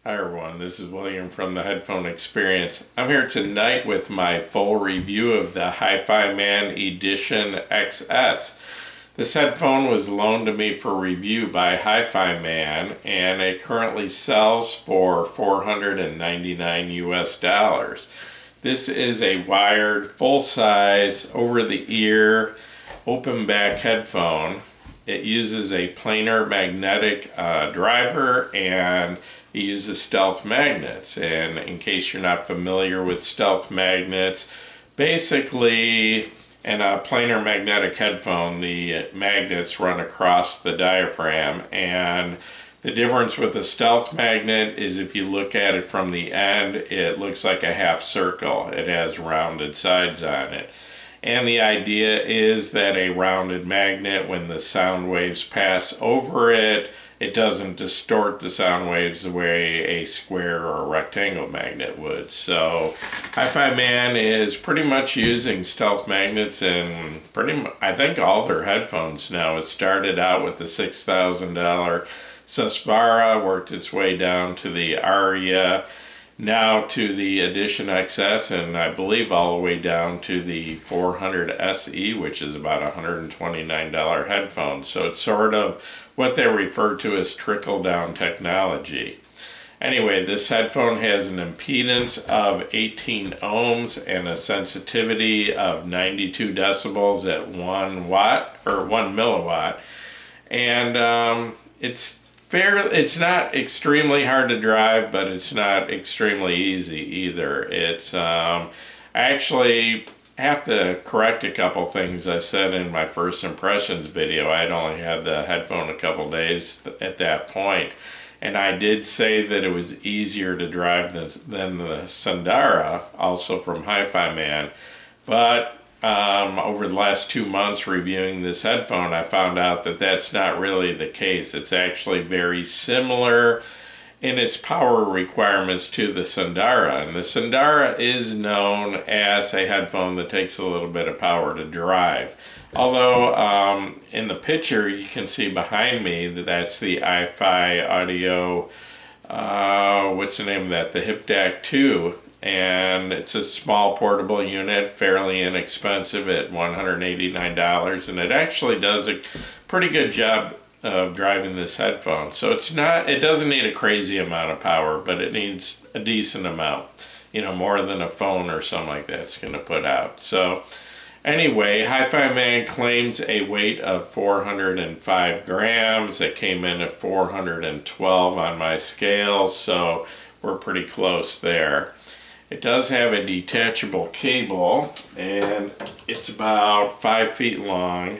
Hi everyone, this is William from the Headphone Experience. I'm here tonight with my full review of the Hifiman Edition XS. This headphone was loaned to me for review by Hifiman and it currently sells for $499 US. This is a wired, full-size, over-the-ear, open-back headphone. It uses a planar magnetic driver and it uses stealth magnets. And in case you're not familiar with stealth magnets, basically in a planar magnetic headphone, the magnets run across the diaphragm, and the difference with a stealth magnet is if you look at it from the end, it looks like a half circle. It has rounded sides on it. And the idea is that a rounded magnet, when the sound waves pass over it, it doesn't distort the sound waves the way a square or a rectangle magnet would. So Hifiman is pretty much using stealth magnets in I think all their headphones now. It started out with the $6,000 Sundara, worked its way down to the Aria, now to the Edition XS, and I believe all the way down to the 400 SE, which is about $129 headphone. So it's sort of what they refer to as trickle-down technology. Anyway, this headphone has an impedance of 18 ohms and a sensitivity of 92 decibels at 1 watt or 1 milliwatt. And it's not extremely hard to drive, but it's not extremely easy either. I actually have to correct a couple things I said in my first impressions video. I'd only had the headphone a couple days at that point, and I did say that it was easier to drive than the Sundara, also from Hifiman, but over the last 2 months reviewing this headphone, I found out that that's not really the case. It's actually very similar in its power requirements to the Sundara. And the Sundara is known as a headphone that takes a little bit of power to drive. Although in the picture you can see behind me that that's the iFi Audio, what's the name of that? The HIPDAC-2. And it's a small portable unit, fairly inexpensive at $189, and it actually does a pretty good job of driving this headphone. So it doesn't need a crazy amount of power, but it needs a decent amount, more than a phone or something like that's going to put out. So anyway, Hifiman claims a weight of 405 grams. It came in at 412 on my scale, so we're pretty close there. It does have a detachable cable, and it's about 5 feet long.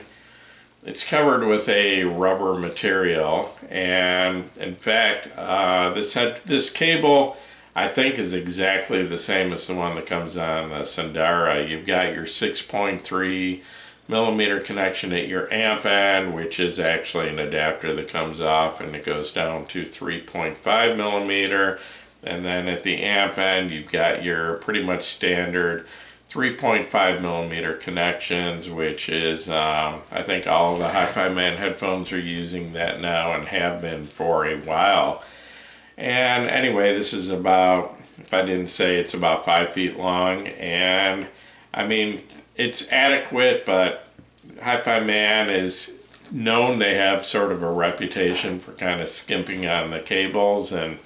It's covered with a rubber material, and in fact, this cable I think is exactly the same as the one that comes on the Sundara. You've got your 6.3 millimeter connection at your amp end, which is actually an adapter that comes off and it goes down to 3.5 millimeter. And then at the amp end, you've got your pretty much standard 3.5 millimeter connections, which is, I think all of the Hifiman headphones are using that now and have been for a while. And anyway, this is about, if I didn't say, it's about 5 feet long. And I mean, it's adequate, but Hifiman is known, they have sort of a reputation for kind of skimping on the cables, and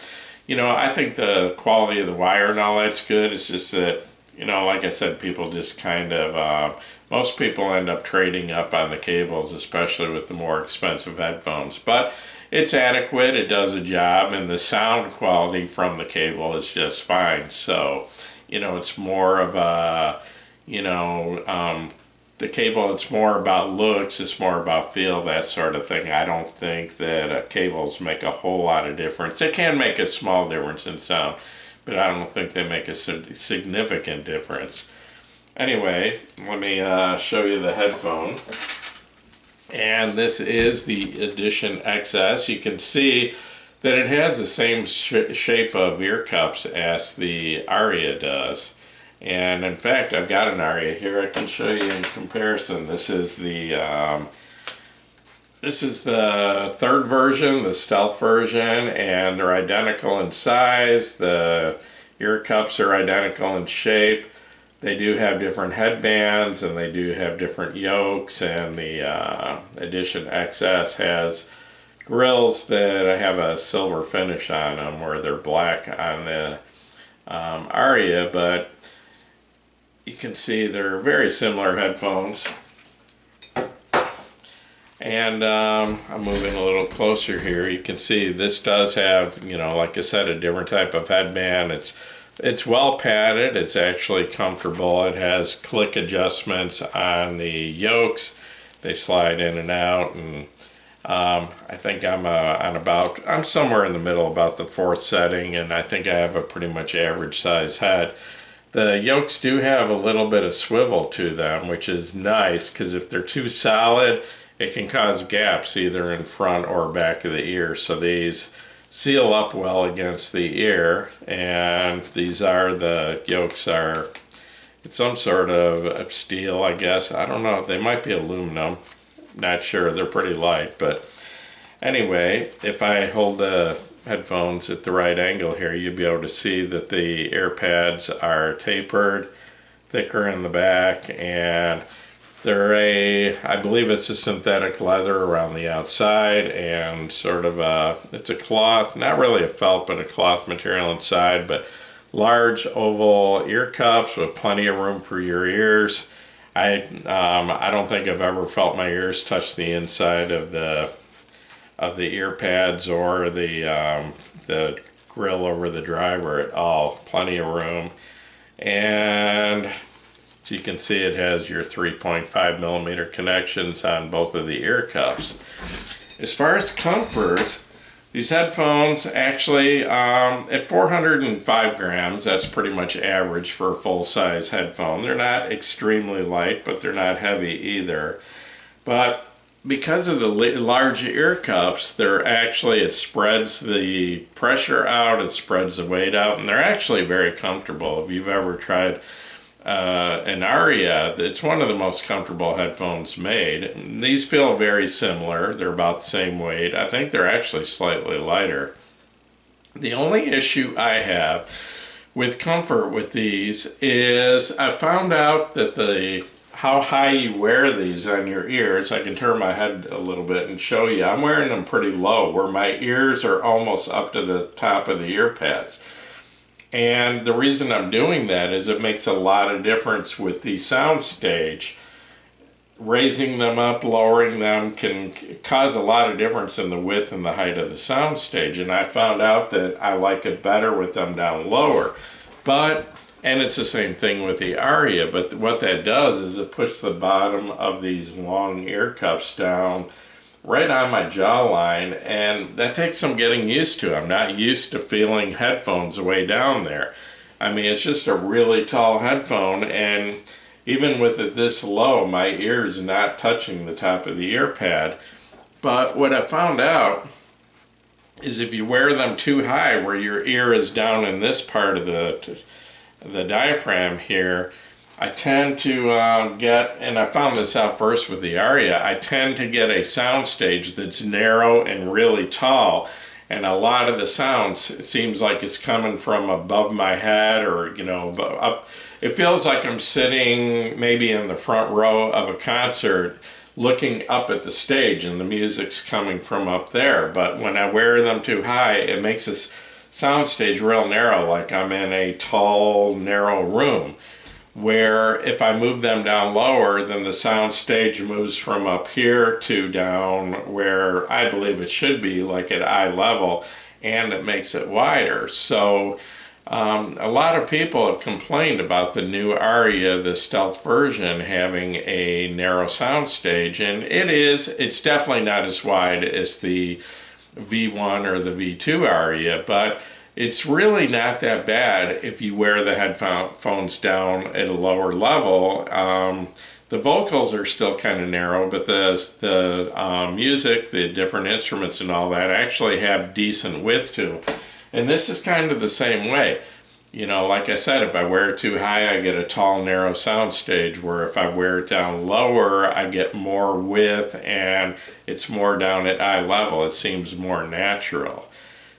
I think the quality of the wire and all that's good. It's just that, like I said, people just kind of, most people end up trading up on the cables, especially with the more expensive headphones. But it's adequate, it does a job, and the sound quality from the cable is just fine. So, it's more of a, the cable, it's more about looks, it's more about feel, that sort of thing. I don't think that cables make a whole lot of difference. They can make a small difference in sound, but I don't think they make a significant difference. Anyway, let me show you the headphone. And this is the Edition XS. You can see that it has the same shape of ear cups as the Aria does. And in fact, I've got an Aria here I can show you in comparison. This is the This is the third version, the stealth version, and they're identical in size. The ear cups are identical in shape. They do have different headbands and they do have different yokes, and the Edition XS has grills that have a silver finish on them, where they're black on the Aria, but you can see they're very similar headphones. And I'm moving a little closer here. You can see this does have, you know, like I said, a different type of headband. It's well padded. It's actually comfortable. It has click adjustments on the yokes. They slide in and out, and I think I'm somewhere in the middle, about the fourth setting, and I think I have a pretty much average size head. The yokes do have a little bit of swivel to them, which is nice, because if they're too solid, it can cause gaps either in front or back of the ear. So these seal up well against the ear, and the yokes are, it's some sort of steel, I guess. I don't know, they might be aluminum. Not sure, they're pretty light, but anyway, if I hold the headphones at the right angle here, you'll be able to see that the ear pads are tapered, thicker in the back, and they're I believe it's a synthetic leather around the outside, and sort of it's a cloth, not really a felt, but a cloth material inside, but large oval ear cups with plenty of room for your ears. I don't think I've ever felt my ears touch the inside of the ear pads or the grill over the driver at all. Plenty of room. And so you can see it has your 3.5 millimeter connections on both of the ear cups. As far as comfort, these headphones actually, at 405 grams, that's pretty much average for a full-size headphone. They're not extremely light, but they're not heavy either. But because of the large ear cups, it spreads the pressure out, it spreads the weight out, and they're actually very comfortable. If you've ever tried an Aria, it's one of the most comfortable headphones made. These feel very similar. They're about the same weight. I think they're actually slightly lighter. The only issue I have with comfort with these is I found out that how high you wear these on your ears. I can turn my head a little bit and show you. I'm wearing them pretty low, where my ears are almost up to the top of the ear pads. And the reason I'm doing that is it makes a lot of difference with the sound stage. Raising them up, lowering them can cause a lot of difference in the width and the height of the sound stage. And I found out that I like it better with them down lower. And it's the same thing with the Aria, but what that does is it puts the bottom of these long ear cups down right on my jawline, and that takes some getting used to. I'm not used to feeling headphones way down there. I mean, it's just a really tall headphone, and even with it this low, my ear is not touching the top of the ear pad. But what I found out is if you wear them too high, where your ear is down in this part of the diaphragm here, I tend to and I found this out first with the Aria, I tend to get a sound stage that's narrow and really tall, and a lot of the sounds, it seems like it's coming from above my head, or, you know, up. It feels like I'm sitting maybe in the front row of a concert looking up at the stage, and the music's coming from up there. But when I wear them too high, it makes this sound stage real narrow, like I'm in a tall, narrow room. Where if I move them down lower, then the sound stage moves from up here to down where I believe it should be, like at eye level, and it makes it wider. So a lot of people have complained about the new Aria, the stealth version, having a narrow sound stage, and it's definitely not as wide as the V1 or the V2 Aria, but it's really not that bad if you wear the headphones down at a lower level. The vocals are still kind of narrow, but the music, the different instruments and all that actually have decent width to them. And this is kind of the same way. You know, like I said, if I wear it too high, I get a tall, narrow sound stage, where if I wear it down lower, I get more width and it's more down at eye level. It seems more natural.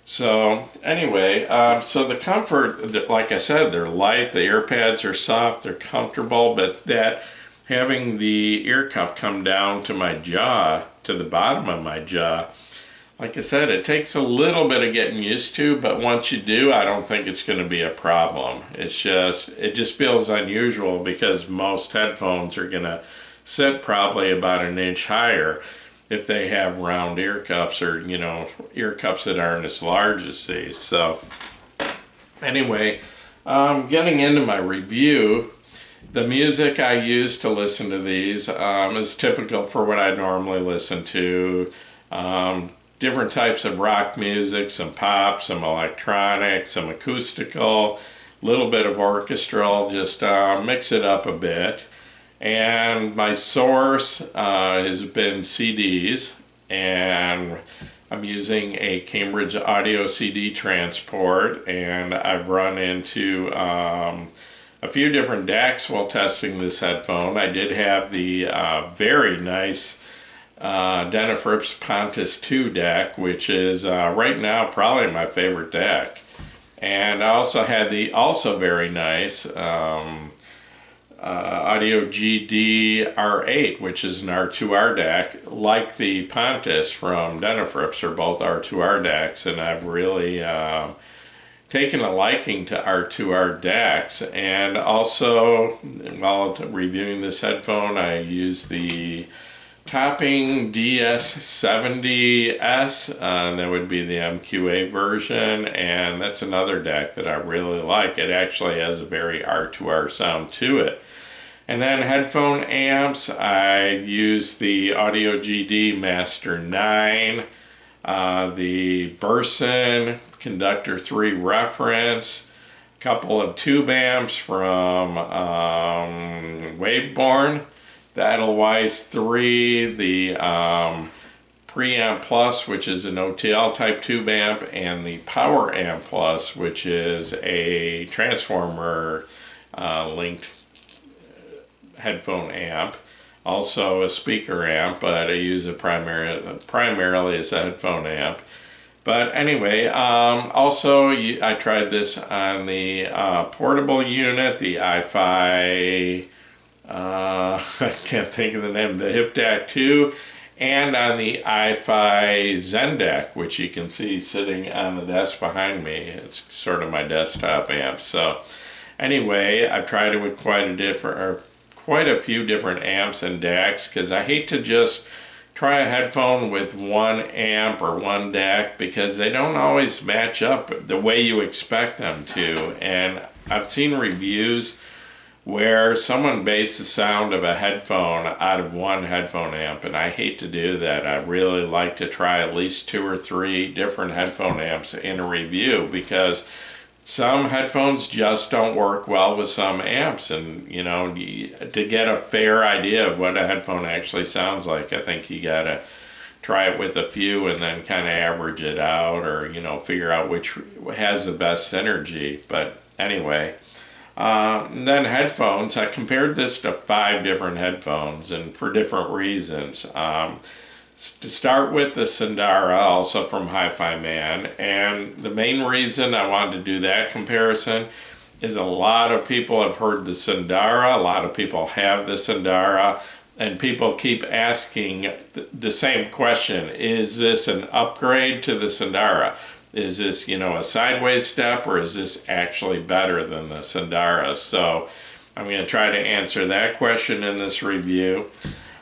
So anyway, so the comfort, like I said, they're light, the ear pads are soft, they're comfortable, but that having the ear cup come down to my jaw, to the bottom of my jaw, like I said, it takes a little bit of getting used to, but once you do, I don't think it's going to be a problem. It just feels unusual because most headphones are going to sit probably about an inch higher if they have round ear cups, or, you know, ear cups that aren't as large as these. So anyway, getting into my review, the music I use to listen to these is typical for what I normally listen to. Different types of rock music, some pop, some electronic, some acoustical, a little bit of orchestral, just mix it up a bit. And my source has been CDs, and I'm using a Cambridge audio CD transport, and I've run into a few different DACs while testing this headphone. I did have the very nice Denafrips Pontus 2 DAC, which is right now probably my favorite DAC. And I also had the also very nice Audio GD R8, which is an R2R DAC, like the Pontus from Denafrips, are both R2R DACs, and I've really taken a liking to R2R DACs. And also, while reviewing this headphone, I used the Topping DS70S, that would be the MQA version, and that's another DAC that I really like. It actually has a very R2R sound to it. And then headphone amps, I use the Audio GD Master 9, the Burson Conductor 3 Reference, a couple of tube amps from Waveborn, the Edelweiss 3, the Preamp Plus, which is an OTL type tube amp, and the Power Amp Plus, which is a transformer linked headphone amp, also a speaker amp, but I use it primarily as a headphone amp. But anyway, also I tried this on the portable unit, the i5, I can't think of the name, the HipDAC 2, and on the i5 Zendeck, which you can see sitting on the desk behind me. It's sort of my desktop amp. So anyway, I've tried it with quite a few different amps and DACs, because I hate to just try a headphone with one amp or one DAC, because they don't always match up the way you expect them to. And I've seen reviews where someone based the sound of a headphone out of one headphone amp, and I hate to do that. I really like to try at least 2 or 3 different headphone amps in a review, because some headphones just don't work well with some amps, and you know, to get a fair idea of what a headphone actually sounds like, I think you gotta try it with a few and then kind of average it out, or you know, figure out which has the best synergy. But anyway, then headphones, I compared this to 5 different headphones, and for different reasons. To start with, the Sundara, also from Hifiman, and the main reason I wanted to do that comparison is a lot of people have heard the Sundara, a lot of people have the Sundara, and people keep asking the same question: is this an upgrade to the Sundara? Is this, you know, a sideways step, or is this actually better than the Sundara? So I'm going to try to answer that question in this review.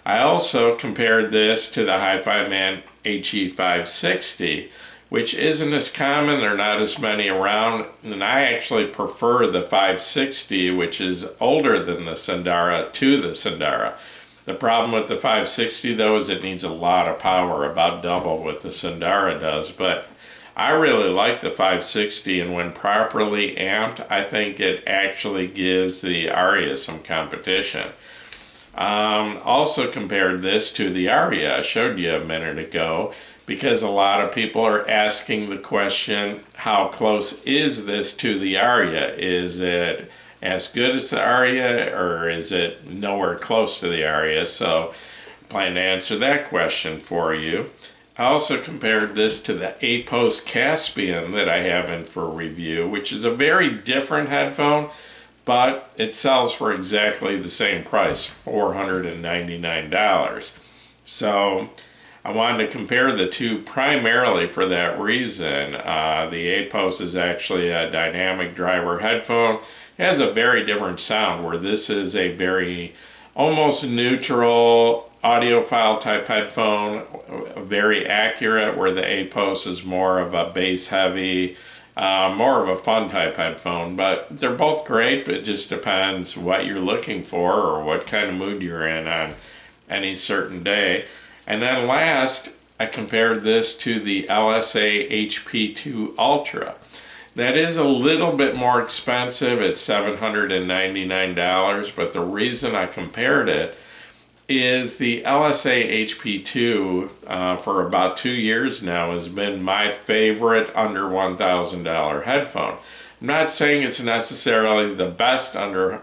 I also compared this to the Hifiman HE560, which isn't as common. There are not as many around, and I actually prefer the 560, which is older than the Sundara, to the Sundara. The problem with the 560 though is it needs a lot of power, about double what the Sundara does, but I really like the 560, and when properly amped, I think it actually gives the Aria some competition. Also compared this to the Aria I showed you a minute ago, because a lot of people are asking the question, how close is this to the Aria? Is it as good as the Aria, or is it nowhere close to the Aria? So I plan to answer that question for you. I also compared this to the APOS Caspian that I have in for review, which is a very different headphone, but it sells for exactly the same price, $499. So I wanted to compare the two primarily for that reason. The APOS is actually a dynamic driver headphone. It has a very different sound, where this is a very almost neutral audiophile type headphone, very accurate, where the APOS is more of a bass heavy, more of a fun type headphone. But they're both great, but it just depends what you're looking for or what kind of mood you're in on any certain day. And then last, I compared this to the LSA HP-2 Ultra. That is a little bit more expensive at $799, but the reason I compared it is the LSA HP-2 for about 2 years now has been my favorite under $1,000 headphone. I'm not saying it's necessarily the best under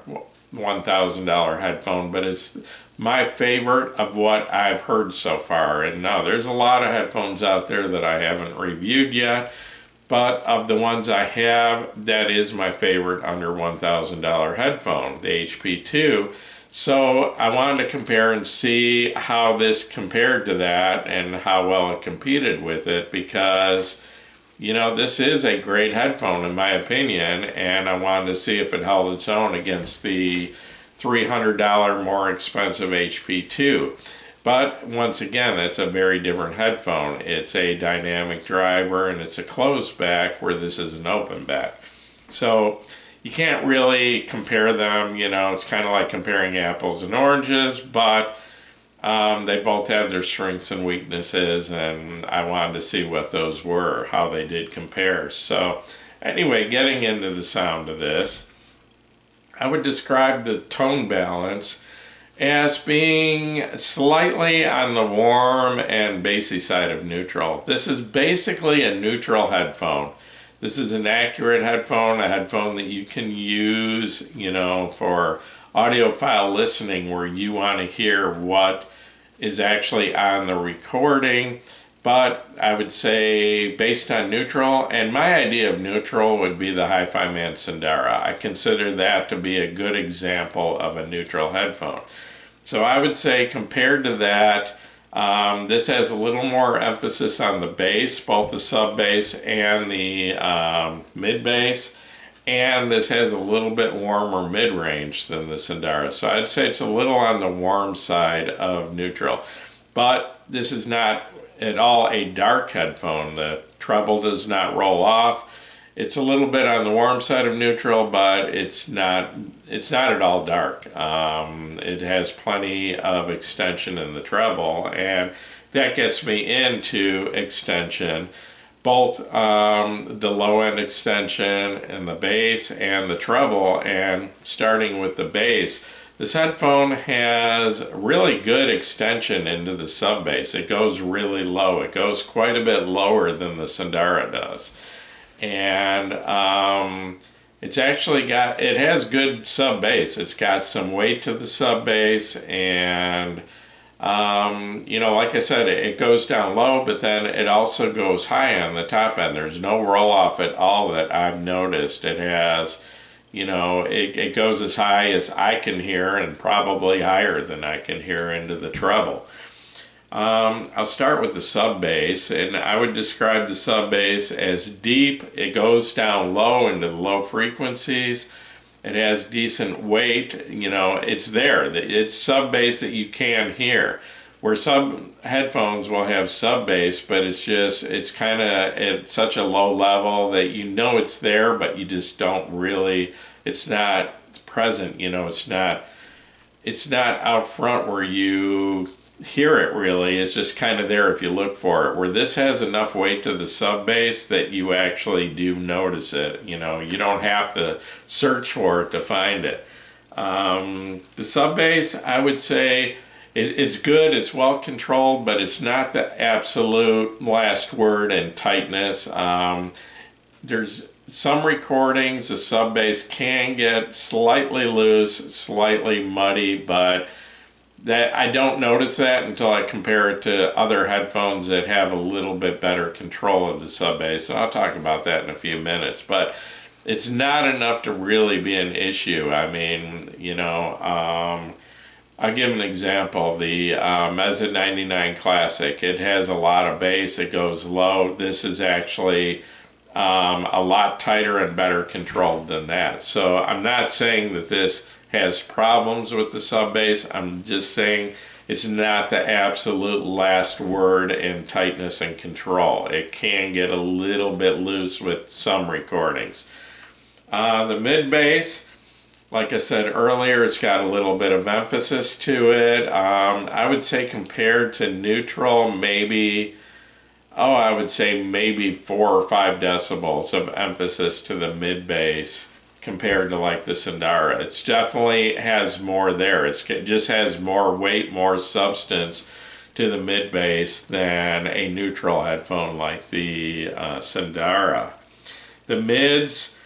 $1,000 headphone, but it's my favorite of what I've heard so far. And no, there's a lot of headphones out there that I haven't reviewed yet, but of the ones I have, that is my favorite under $1,000 headphone, the HP-2. So I wanted to compare and see how this compared to that and how well it competed with it, because, you know, this is a great headphone in my opinion, and I wanted to see if it held its own against the $300 more expensive HP-2. But once again, it's a very different headphone. It's a dynamic driver and it's a closed back, where this is an open back. So you can't really compare them, you know, it's kind of like comparing apples and oranges, but they both have their strengths and weaknesses, and I wanted to see what those were, how they did compare. So anyway, getting into the sound of this, I would describe the tone balance as being slightly on the warm and bassy side of neutral. This is basically a neutral headphone. This is an accurate headphone, a headphone that you can use, you know, for audiophile listening, where you want to hear what is actually on the recording. But I would say based on neutral, and my idea of neutral would be the Hifiman Sundara. I consider that to be a good example of a neutral headphone. So I would say compared to that, this has a little more emphasis on the bass, both the sub bass and the mid bass, and this has a little bit warmer mid range than the Sundara. So I'd say it's a little on the warm side of neutral, but this is not at all a dark headphone. The treble does not roll off. It's a little bit on the warm side of neutral, but it's not at all dark. It has plenty of extension in the treble, and that gets me into extension, both the low end extension and the bass and the treble. And starting with the bass, this headphone has really good extension into the sub bass. It goes really low. It goes quite a bit lower than the Sundara does. And it has good sub bass. It's got some weight to the sub bass, and you know, like I said, it goes down low, but then it also goes high on the top end. There's no roll off at all that I've noticed. It has, you know, it goes as high as I can hear, and probably higher than I can hear into the treble. I'll start with the sub bass, and I would describe the sub bass as deep. It goes down low into the low frequencies. It has decent weight, you know, it's there. It's sub bass that you can hear. Where some headphones will have sub bass, but it's kind of at such a low level that you know it's there, but you just don't really, it's not present, you know, it's not out front where you hear it really. It's just kind of there if you look for it. Where this has enough weight to the sub bass that you actually do notice it. You know, you don't have to search for it to find it. The sub bass, I would say, it's good, it's well controlled, but it's not the absolute last word in tightness. There's some recordings, the sub bass can get slightly loose, slightly muddy, but that I don't notice that until I compare it to other headphones that have a little bit better control of the sub bass, and I'll talk about that in a few minutes. But it's not enough to really be an issue. I mean, I'll give an example. The Meza 99 Classic, it has a lot of bass, it goes low. This is actually a lot tighter and better controlled than that. So I'm not saying that this has problems with the sub bass. I'm just saying it's not the absolute last word in tightness and control. It can get a little bit loose with some recordings. The mid bass, like I said earlier, it's got a little bit of emphasis to it. I would say compared to neutral, I would say maybe 4 or 5 decibels of emphasis to the mid bass compared to like the Sundara. It definitely has more there. It just has more weight, more substance to the mid bass than a neutral headphone like the Sundara. The mids,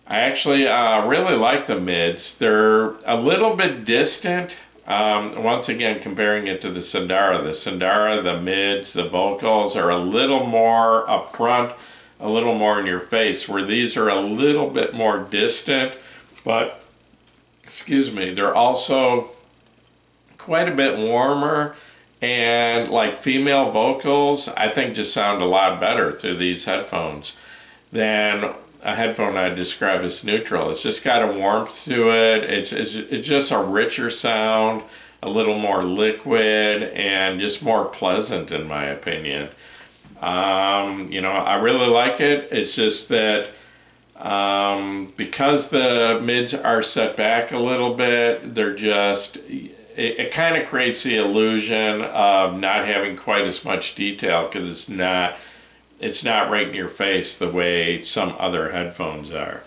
I actually really like the mids. They're a little bit distant. Once again, comparing it to the Sundara, the mids, the vocals are a little more up front, a little more in your face, where these are a little bit more distant, but, they're also quite a bit warmer, and like female vocals, I think just sound a lot better through these headphones than a headphone I describe as neutral. It's just got a warmth to it. It's just a richer sound, a little more liquid, and just more pleasant in my opinion. I really like it. It's just that because the mids are set back a little bit, it kind of creates the illusion of not having quite as much detail because it's not right in your face the way some other headphones are.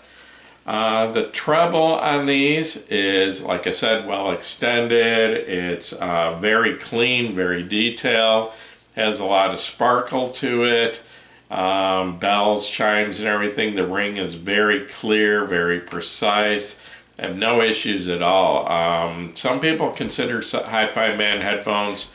The treble on these is, like I said, well extended. It's very clean, very detailed, has a lot of sparkle to it. Bells, chimes, and everything. The ring is very clear, very precise. I have no issues at all. Some people consider Hifiman headphones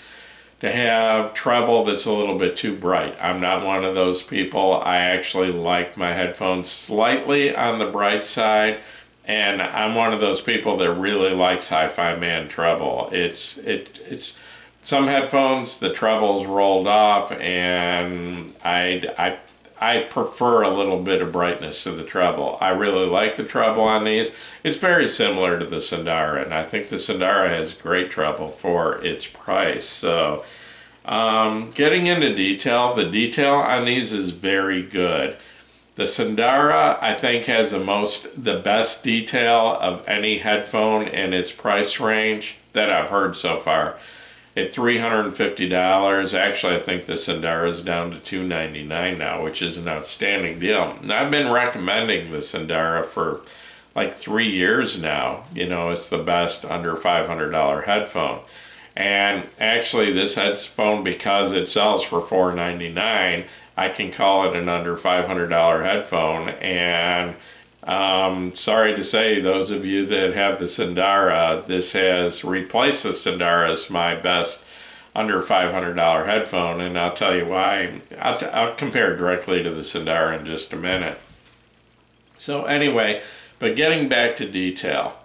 to have treble that's a little bit too bright. I'm not one of those people. I actually like my headphones slightly on the bright side, and I'm one of those people that really likes Hifiman treble. It's some headphones, the treble's rolled off, and I prefer a little bit of brightness to the treble. I really like the treble on these. It's very similar to the Sundara, and I think the Sundara has great treble for its price. So, getting into detail, the detail on these is very good. The Sundara, I think, has the best detail of any headphone in its price range that I've heard so far. At $350, actually I think the Sundara is down to $299 now, which is an outstanding deal. And I've been recommending the Sundara for like 3 years now. It's the best under $500 headphone. And actually this headphone, because it sells for $499, I can call it an under $500 headphone. And sorry to say, those of you that have the Sundara, this has replaced the Sundara as my best under $500 headphone, and I'll tell you why. I'll compare directly to the Sundara in just a minute. So anyway, but getting back to detail,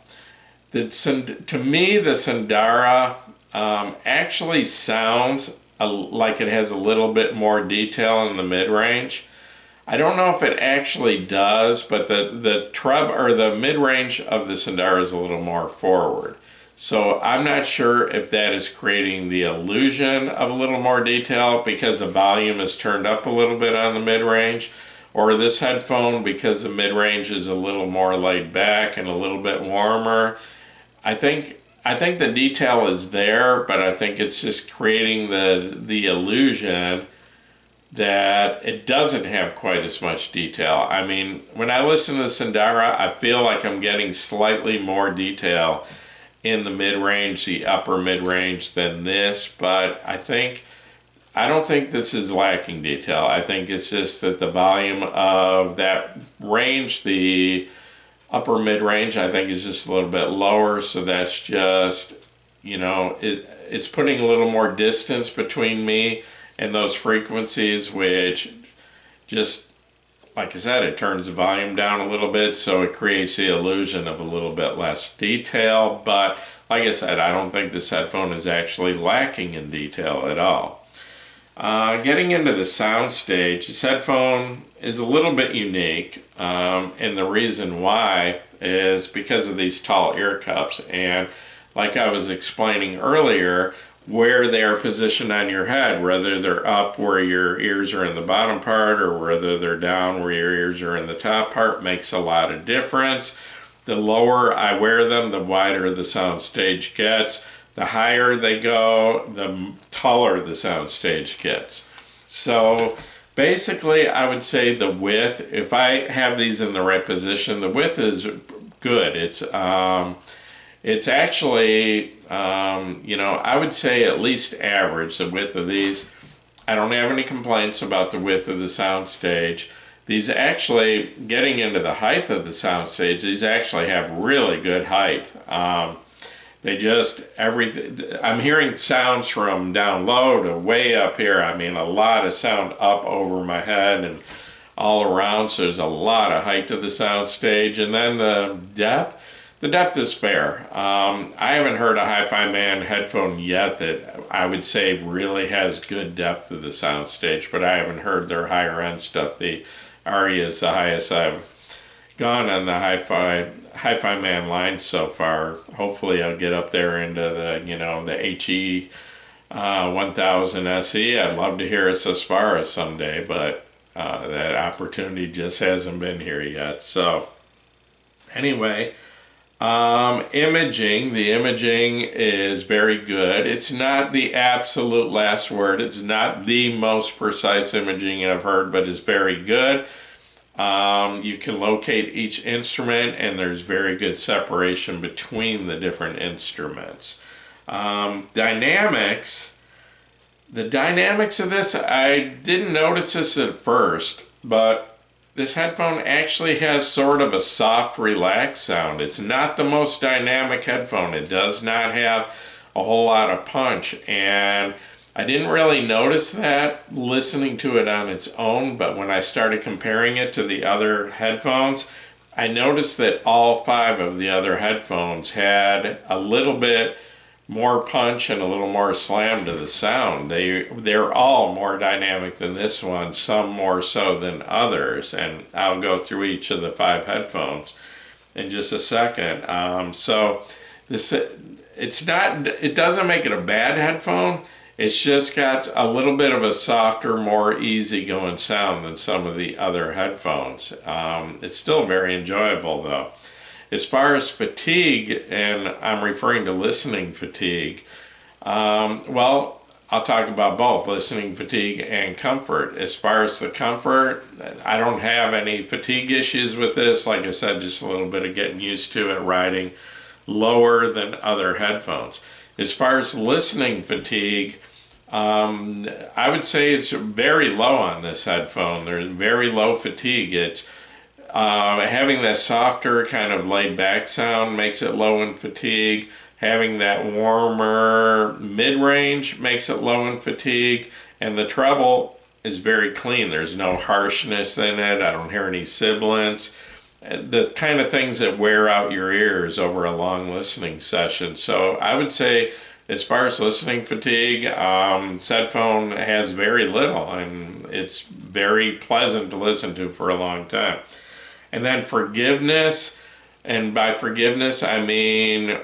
to me the Sundara actually sounds like it has a little bit more detail in the mid-range. I don't know if it actually does, but the mid-range of the Sundara is a little more forward. So I'm not sure if that is creating the illusion of a little more detail because the volume is turned up a little bit on the mid-range, or this headphone because the mid-range is a little more laid back and a little bit warmer. I think the detail is there, but I think it's just creating the illusion that it doesn't have quite as much detail. I mean, when I listen to the Sundara, I feel like I'm getting slightly more detail in the mid-range, the upper mid-range than this, but I don't think this is lacking detail. I think it's just that the volume of that range, the upper mid-range, I think is just a little bit lower, so that's just, it's putting a little more distance between me and those frequencies, which just, like I said, it turns the volume down a little bit, so it creates the illusion of a little bit less detail. But like I said, I don't think this headphone is actually lacking in detail at all. Getting into the sound stage, this headphone is a little bit unique, and the reason why is because of these tall ear cups. And like I was explaining earlier, where they are positioned on your head, whether they're up where your ears are in the bottom part or whether they're down where your ears are in the top part, makes a lot of difference. The lower I wear them, the wider the sound stage gets. The higher they go, the taller the sound stage gets. So basically, I would say the width, if I have these in the right position, the width is good. It's actually, I would say at least average, the width of these. I don't have any complaints about the width of the sound stage. These actually, getting into the height of the sound stage, these actually have really good height. I'm hearing sounds from down low to way up here. I mean, a lot of sound up over my head and all around, so there's a lot of height to the sound stage. And then the depth is fair. I haven't heard a Hifiman headphone yet that I would say really has good depth of the sound stage, but I haven't heard their higher end stuff. The Aria is the highest I've gone on the Hifiman line so far. Hopefully I'll get up there into the HE560 SE. I'd love to hear us as far as someday, but that opportunity just hasn't been here yet. So anyway, the imaging is very good. It's not the absolute last word. It's not the most precise imaging I've heard, but it's very good. You can locate each instrument, and there's very good separation between the different instruments. Dynamics. The dynamics of this, I didn't notice this at first, but this headphone actually has sort of a soft, relaxed sound. It's not the most dynamic headphone. It does not have a whole lot of punch, and I didn't really notice that listening to it on its own, but when I started comparing it to the other headphones, I noticed that all 5 of the other headphones had a little bit more punch and a little more slam to the sound. They're all more dynamic than this one, some more so than others, and I'll go through each of the 5 headphones in just a second. So it doesn't make it a bad headphone. It's just got a little bit of a softer, more easygoing sound than some of the other headphones. It's still very enjoyable though. As far as fatigue, and I'm referring to listening fatigue, well, I'll talk about both listening fatigue and comfort. As far as the comfort, I don't have any fatigue issues with this. Like I said, just a little bit of getting used to it, riding lower than other headphones. As far as listening fatigue, I would say it's very low on this headphone. There's very low fatigue. It's having that softer kind of laid back sound makes it low in fatigue. Having that warmer mid-range makes it low in fatigue. And the treble is very clean. There's no harshness in it. I don't hear any sibilance. The kind of things that wear out your ears over a long listening session. So I would say as far as listening fatigue, this headphone has very little, and it's very pleasant to listen to for a long time. And then forgiveness, and by forgiveness I mean,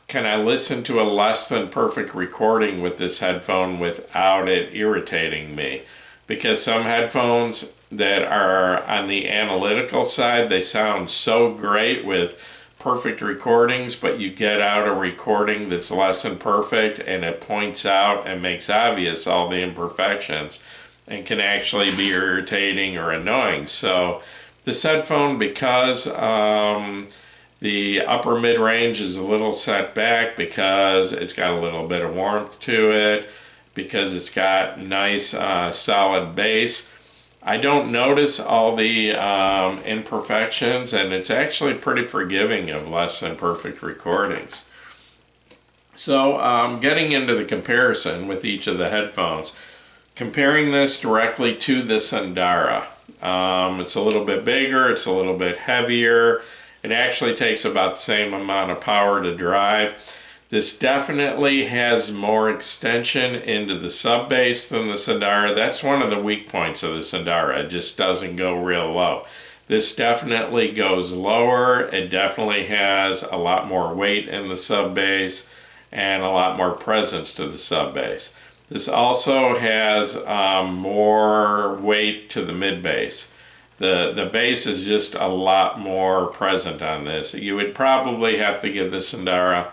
can I listen to a less than perfect recording with this headphone without it irritating me? Because some headphones that are on the analytical side, they sound so great with perfect recordings, but you get out a recording that's less than perfect and it points out and makes obvious all the imperfections and can actually be irritating or annoying. So this headphone, because The upper mid-range is a little set back because it's got a little bit of warmth to it, because it's got nice solid bass. I don't notice all the imperfections, and it's actually pretty forgiving of less than perfect recordings. So getting into the comparison with each of the headphones, comparing this directly to the Sundara. It's a little bit bigger, it's a little bit heavier. It actually takes about the same amount of power to drive. This definitely has more extension into the sub bass than the Sundara. That's one of the weak points of the Sundara. It just doesn't go real low. This definitely goes lower. It definitely has a lot more weight in the sub bass and a lot more presence to the sub bass. This also has more weight to the mid bass. The bass is just a lot more present on this. You would probably have to give the Sundara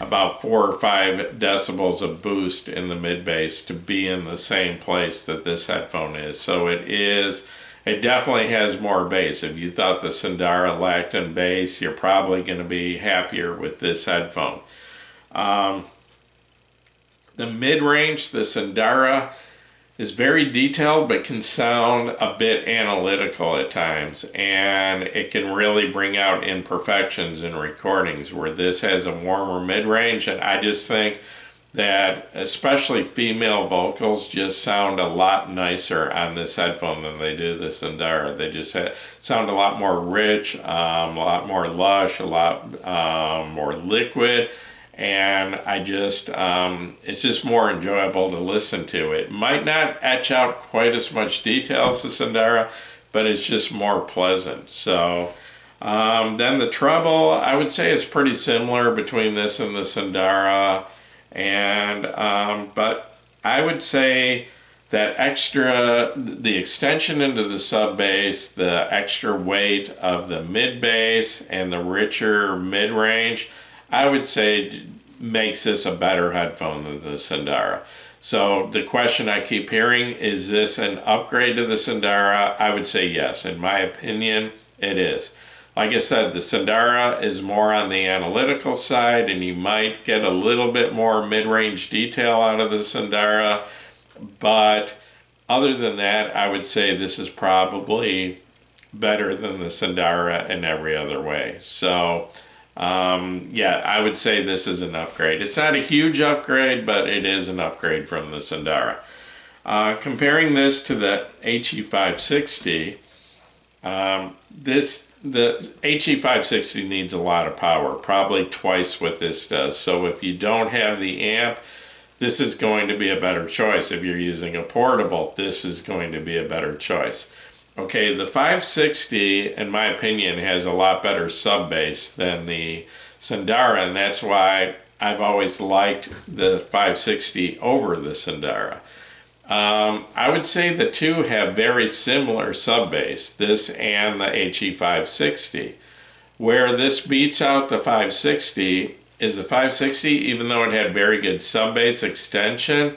about 4 or 5 decibels of boost in the mid bass to be in the same place that this headphone is. So it definitely has more bass. If you thought the Sundara lacked in bass, you're probably going to be happier with this headphone. The mid-range, the Sundara, is very detailed but can sound a bit analytical at times, and it can really bring out imperfections in recordings, where this has a warmer mid-range. And I just think that especially female vocals just sound a lot nicer on this headphone than they do the Sundara. They just sound a lot more rich, a lot more lush, a lot more liquid. And it's just more enjoyable to listen to. It might not etch out quite as much detail as the Sundara, but it's just more pleasant. So then the treble, I would say it's pretty similar between this and the Sundara. And but I would say that the extension into the sub bass, the extra weight of the mid bass, and the richer mid range, I would say makes this a better headphone than the Sundara. So the question I keep hearing, is this an upgrade to the Sundara? I would say yes. In my opinion, it is. Like I said, the Sundara is more on the analytical side, and you might get a little bit more mid-range detail out of the Sundara. But other than that, I would say this is probably better than the Sundara in every other way. So yeah, I would say this is an upgrade. It's not a huge upgrade, but it is an upgrade from the Sundara. Comparing this to the HE560, the HE560 needs a lot of power, probably twice what this does. So if you don't have the amp, this is going to be a better choice. If you're using a portable, this is going to be a better choice. Okay, the 560, in my opinion, has a lot better sub bass than the Sundara, and that's why I've always liked the 560 over the Sundara. I would say the two have very similar sub bass, this and the HE560. Where this beats out the 560 is the 560, even though it had very good sub bass extension,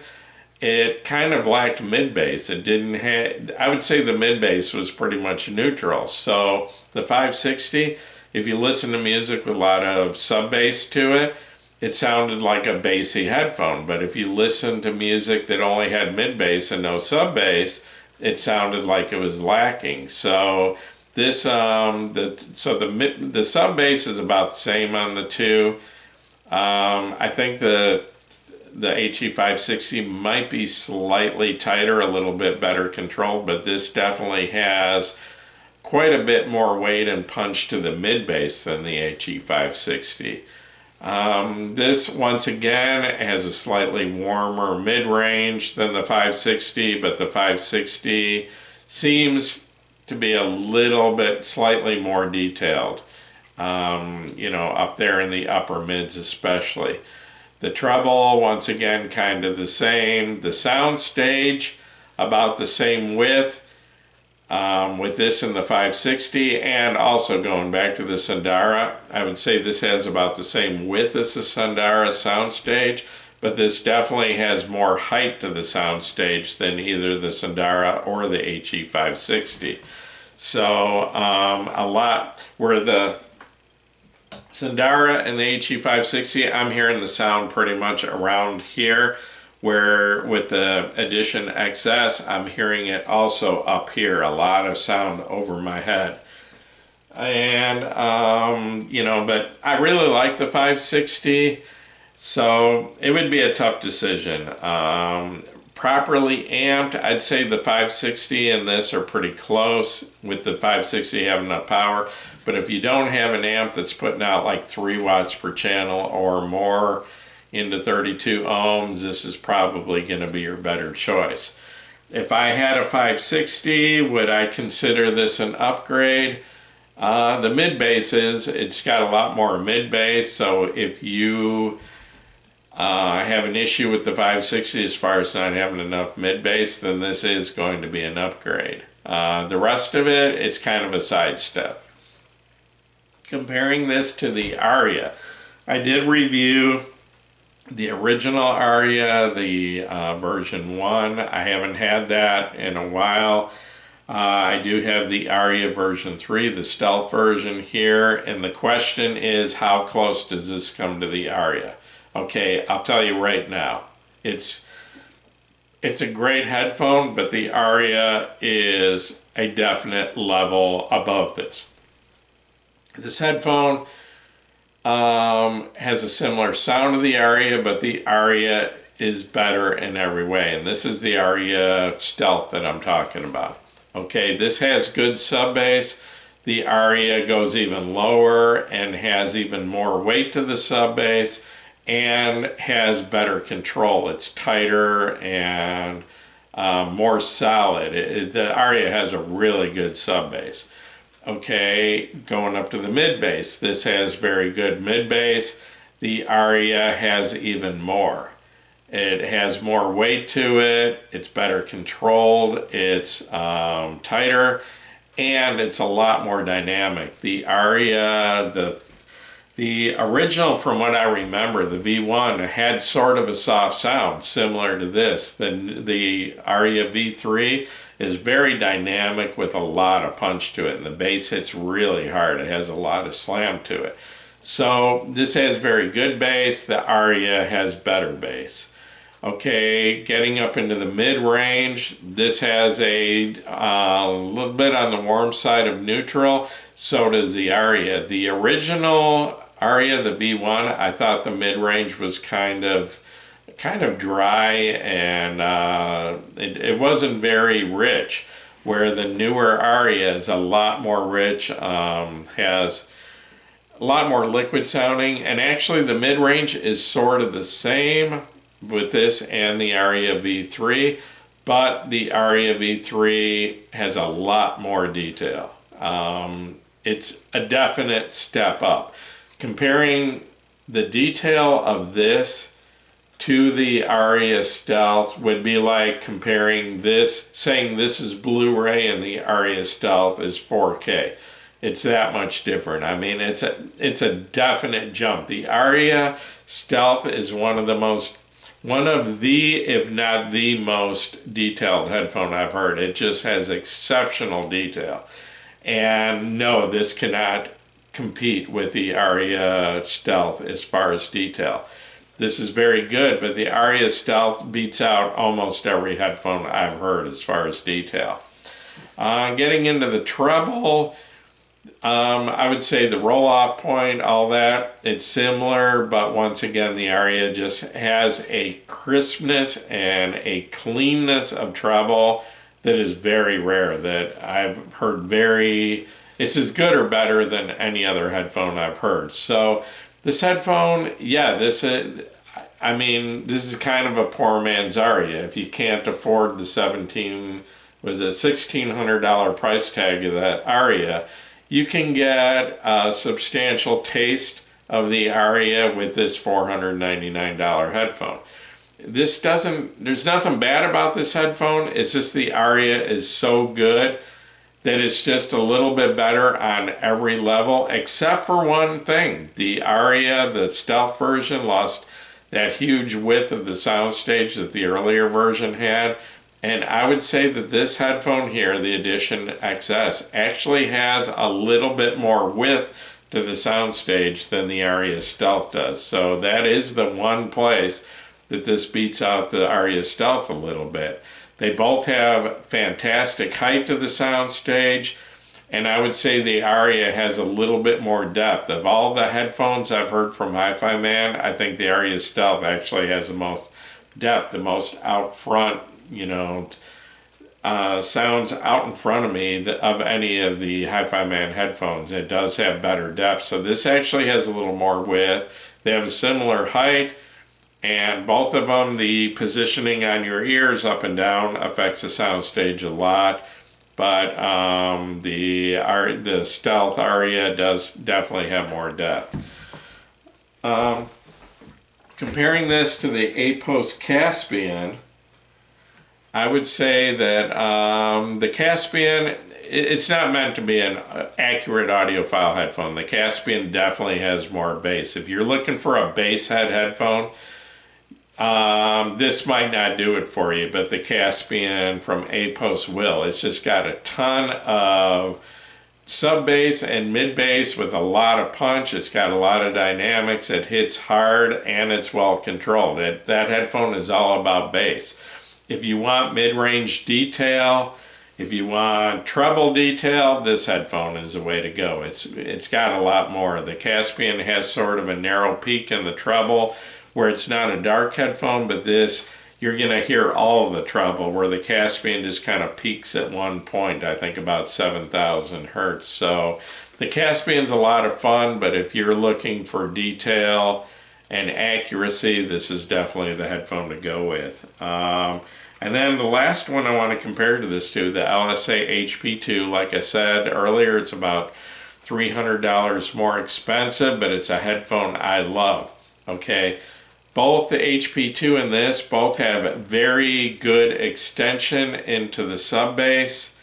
it kind of lacked mid bass. It didn't have, I would say the mid bass was pretty much neutral. So the 560, if you listen to music with a lot of sub bass to it, it sounded like a bassy headphone. But if you listen to music that only had mid bass and no sub bass, it sounded like it was lacking. So this, the sub bass is about the same on the two. I think the HE560 might be slightly tighter, a little bit better controlled, but this definitely has quite a bit more weight and punch to the mid bass than the HE560. This, once again, has a slightly warmer mid-range than the 560, but the 560 seems to be a little bit slightly more detailed, up there in the upper mids especially. The treble, once again, kind of the same. The sound stage, about the same width with this and the 560, and also going back to the Sundara, I would say this has about the same width as the Sundara sound stage, but this definitely has more height to the sound stage than either the Sundara or the HE560. So a lot where the Sundara and the HE560, I'm hearing the sound pretty much around here, where with the Edition XS, I'm hearing it also up here, a lot of sound over my head. And, you know, but I really like the 560, so it would be a tough decision. Properly amped, I'd say the 560 and this are pretty close, with the 560 having enough power. But if you don't have an amp that's putting out like 3 watts per channel or more into 32 ohms, this is probably going to be your better choice. If I had a 560, would I consider this an upgrade? The mid bass it's got a lot more mid bass, so if you have an issue with the 560 as far as not having enough mid bass, then this is going to be an upgrade. The rest of it, it's kind of a sidestep. Comparing this to the Aria, I did review the original Aria, the version 1. I haven't had that in a while. I do have the Aria version 3, the stealth version here, and the question is, how close does this come to the Aria? Okay, I'll tell you right now, it's a great headphone, but the Aria is a definite level above this. This headphone has a similar sound to the Aria, but the Aria is better in every way, and this is the Aria Stealth that I'm talking about. Okay, this has good sub bass. The Aria goes even lower and has even more weight to the sub bass and has better control. It's tighter and more solid. The Aria has a really good sub bass. Okay, going up to the mid bass, this has very good mid bass. The Aria has even more. It has more weight to it, it's better controlled, it's tighter, and it's a lot more dynamic. The Aria, the original, from what I remember, the V1, had sort of a soft sound similar to this. The Aria V3 is very dynamic with a lot of punch to it, and the bass hits really hard. It has a lot of slam to it. So this has very good bass. The Aria has better bass. Okay, getting up into the mid-range, this has a little bit on the warm side of neutral. So does the Aria. The original Aria, the V1, I thought the mid-range was kind of dry, and it wasn't very rich, where the newer Aria is a lot more rich, has a lot more liquid sounding, and actually the mid-range is sort of the same with this and the Aria V3, but the Aria V3 has a lot more detail. It's a definite step up. Comparing the detail of this to the Aria Stealth would be like comparing this, saying this is Blu-ray and the Aria Stealth is 4K. It's that much different. I mean, it's a definite jump. The Aria Stealth is one of the, if not the most detailed headphone I've heard. It just has exceptional detail. And no, this cannot compete with the Aria Stealth as far as detail. This is very good, but the Aria Stealth beats out almost every headphone I've heard as far as detail. Getting into the treble, I would say the roll-off point, all that, it's similar, but once again, the Aria just has a crispness and a cleanness of treble that is very rare, that I've heard it's as good or better than any other headphone I've heard. So this headphone, yeah, this is kind of a poor man's Aria. If you can't afford the $1,600 price tag of that Aria, you can get a substantial taste of the Aria with this $499 headphone. There's nothing bad about this headphone. It's just the Aria is so good that it's just a little bit better on every level, except for one thing. The Aria, the Stealth version, lost that huge width of the soundstage that the earlier version had. And I would say that this headphone here, the Edition XS, actually has a little bit more width to the soundstage than the Aria Stealth does. So that is the one place that this beats out the Aria Stealth a little bit. They both have fantastic height to the soundstage, and I would say the Aria has a little bit more depth. Of all the headphones I've heard from Hifiman, I think the Aria Stealth actually has the most depth, the most out front, sounds out in front of me of any of the Hifiman headphones. It does have better depth, so this actually has a little more width. They have a similar height, and both of them, the positioning on your ears up and down affects the soundstage a lot. But the Stealth Aria does definitely have more depth. Comparing this to the A-Post Caspian, I would say that the Caspian, it's not meant to be an accurate audiophile headphone. The Caspian definitely has more bass. If you're looking for a bass head headphone, this might not do it for you, but the Caspian from A-Post will. It's just got a ton of sub bass and mid bass with a lot of punch. It's got a lot of dynamics. It hits hard and it's well controlled. That headphone is all about bass. If you want mid-range detail, if you want treble detail, this headphone is the way to go. It's got a lot more. The Caspian has sort of a narrow peak in the treble, where it's not a dark headphone, but this, you're gonna hear all of the treble, where the Caspian just kind of peaks at one point, I think about 7,000 hertz. So the Caspian's a lot of fun, but if you're looking for detail and accuracy, this is definitely the headphone to go with. And then the last one I want to compare to this to, the LSA HP-2. Like I said earlier, it's about $300 more expensive, but it's a headphone I love. Okay, both the HP-2 and this both have very good extension into the sub bass.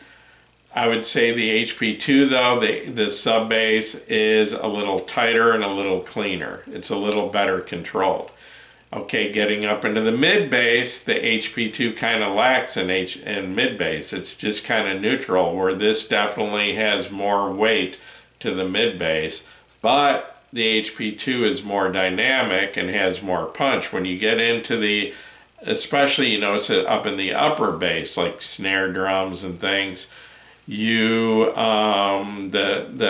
I would say the HP-2 though, the sub bass is a little tighter and a little cleaner. It's a little better controlled. Okay, getting up into the mid bass, the HP-2 kind of lacks in mid bass. It's just kind of neutral, where this definitely has more weight to the mid bass, but the HP-2 is more dynamic and has more punch. When you get into the, especially you notice it up in the upper bass, like snare drums and things, the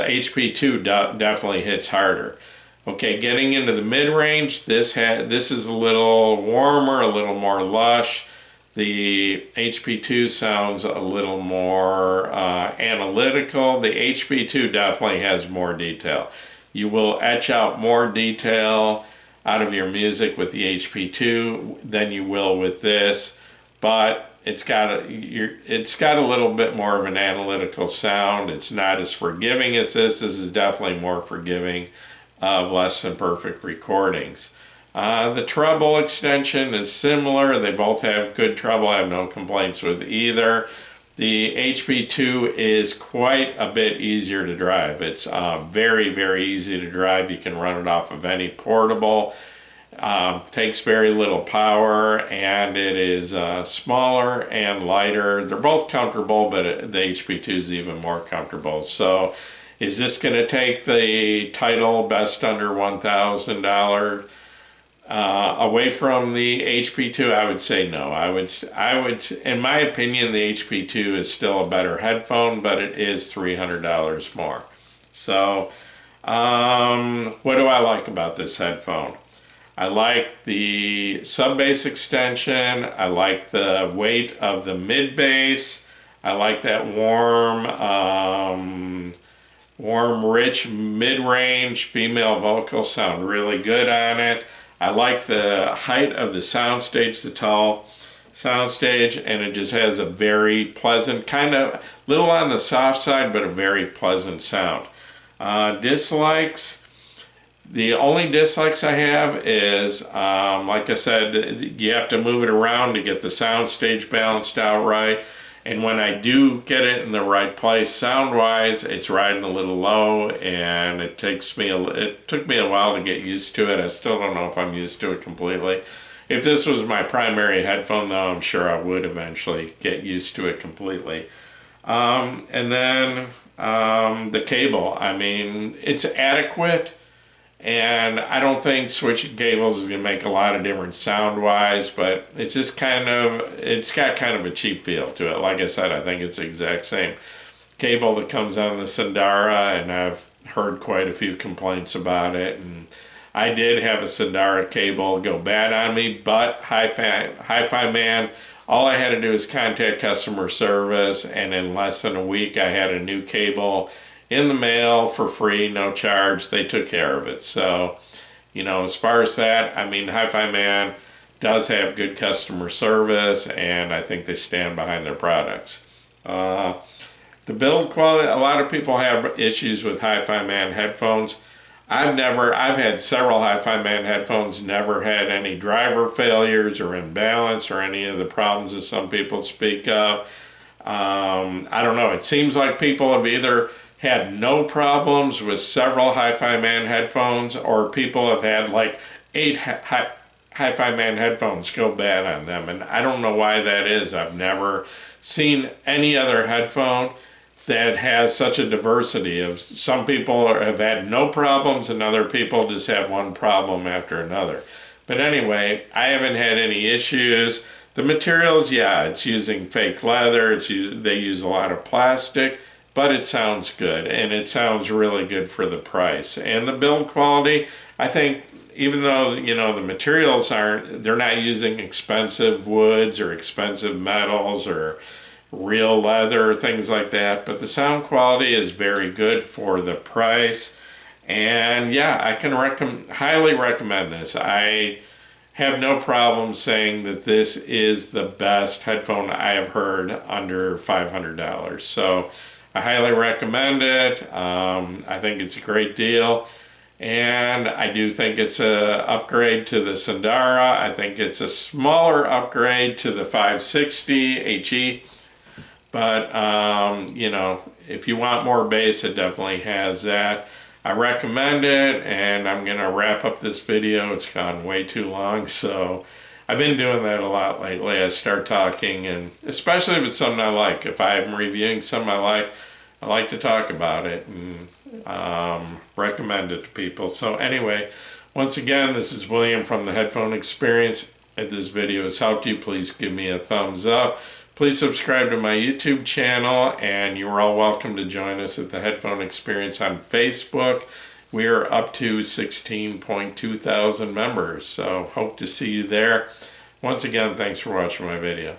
HP-2 definitely hits harder. Okay, getting into the mid-range, this is a little warmer, a little more lush. The HP-2 sounds a little more analytical. The HP-2 definitely has more detail. You will etch out more detail out of your music with the HP-2 than you will with this, but it's got a little bit more of an analytical sound. It's not as forgiving as this. This is definitely more forgiving of less than perfect recordings. The treble extension is similar. They both have good treble. I have no complaints with either. The HP-2 is quite a bit easier to drive. It's very, very easy to drive. You can run it off of any portable. Takes very little power, and it is smaller and lighter. They're both comfortable, but the HP-2 is even more comfortable. So is this going to take the title best under $1,000 away from the HP-2? I would say no. I would, in my opinion, the HP-2 is still a better headphone, but it is $300 more. So, what do I like about this headphone? I like the sub bass extension. I like the weight of the mid bass. I like that warm, rich mid-range female vocals sound really good on it. I like the height of the soundstage, the tall soundstage, and it just has a very pleasant, kind of little on the soft side, but a very pleasant sound. Dislikes, the only dislikes I have is, like I said, you have to move it around to get the soundstage balanced out right. And when I do get it in the right place sound-wise, it's riding a little low, and it took me a while to get used to it. I still don't know if I'm used to it completely. If this was my primary headphone, though, I'm sure I would eventually get used to it completely. And then the cable. I mean, it's adequate, and I don't think switching cables is going to make a lot of difference sound-wise, but it's just it's got kind of a cheap feel to it. Like I said, I think it's the exact same cable that comes on the Sundara, and I've heard quite a few complaints about it, and I did have a Sundara cable go bad on me, but Hifiman, all I had to do is contact customer service, and in less than a week I had a new cable in the mail for free, no charge. They took care of it. So, you know, as far as that, I mean, Hifiman does have good customer service, and I think they stand behind their products. The build quality, a lot of people have issues with Hifiman headphones. I've had several Hifiman headphones, never had any driver failures or imbalance or any of the problems that some people speak of. I don't know, it seems like people have either had no problems with several Hifiman headphones, or people have had like 8 Hifiman headphones go bad on them, and I don't know why that is. I've never seen any other headphone that has such a diversity of, some people have had no problems and other people just have one problem after another. But anyway, I haven't had any issues. The materials, yeah, it's using fake leather, they use a lot of plastic, but it sounds good, and it sounds really good for the price. And the build quality, I think, even though, you know, the materials they're not using expensive woods or expensive metals or real leather, things like that, but the sound quality is very good for the price. And yeah, I can highly recommend this. I have no problem saying that this is the best headphone I have heard under $500. So I highly recommend it. I think it's a great deal, and I do think it's a upgrade to the Sundara. I think it's a smaller upgrade to the 560 HE. But, you know, if you want more bass, it definitely has that. I recommend it, and I'm going to wrap up this video. It's gone way too long, so I've been doing that a lot lately. I start talking, and especially if it's something I like. If I'm reviewing something I like to talk about it and recommend it to people. So anyway, once again, this is William from the Headphone Experience. If this video has helped you, please give me a thumbs up. Please subscribe to my YouTube channel, and you're all welcome to join us at the Headphone Experience on Facebook. We are up to 16.2 thousand members, so hope to see you there. Once again, thanks for watching my video.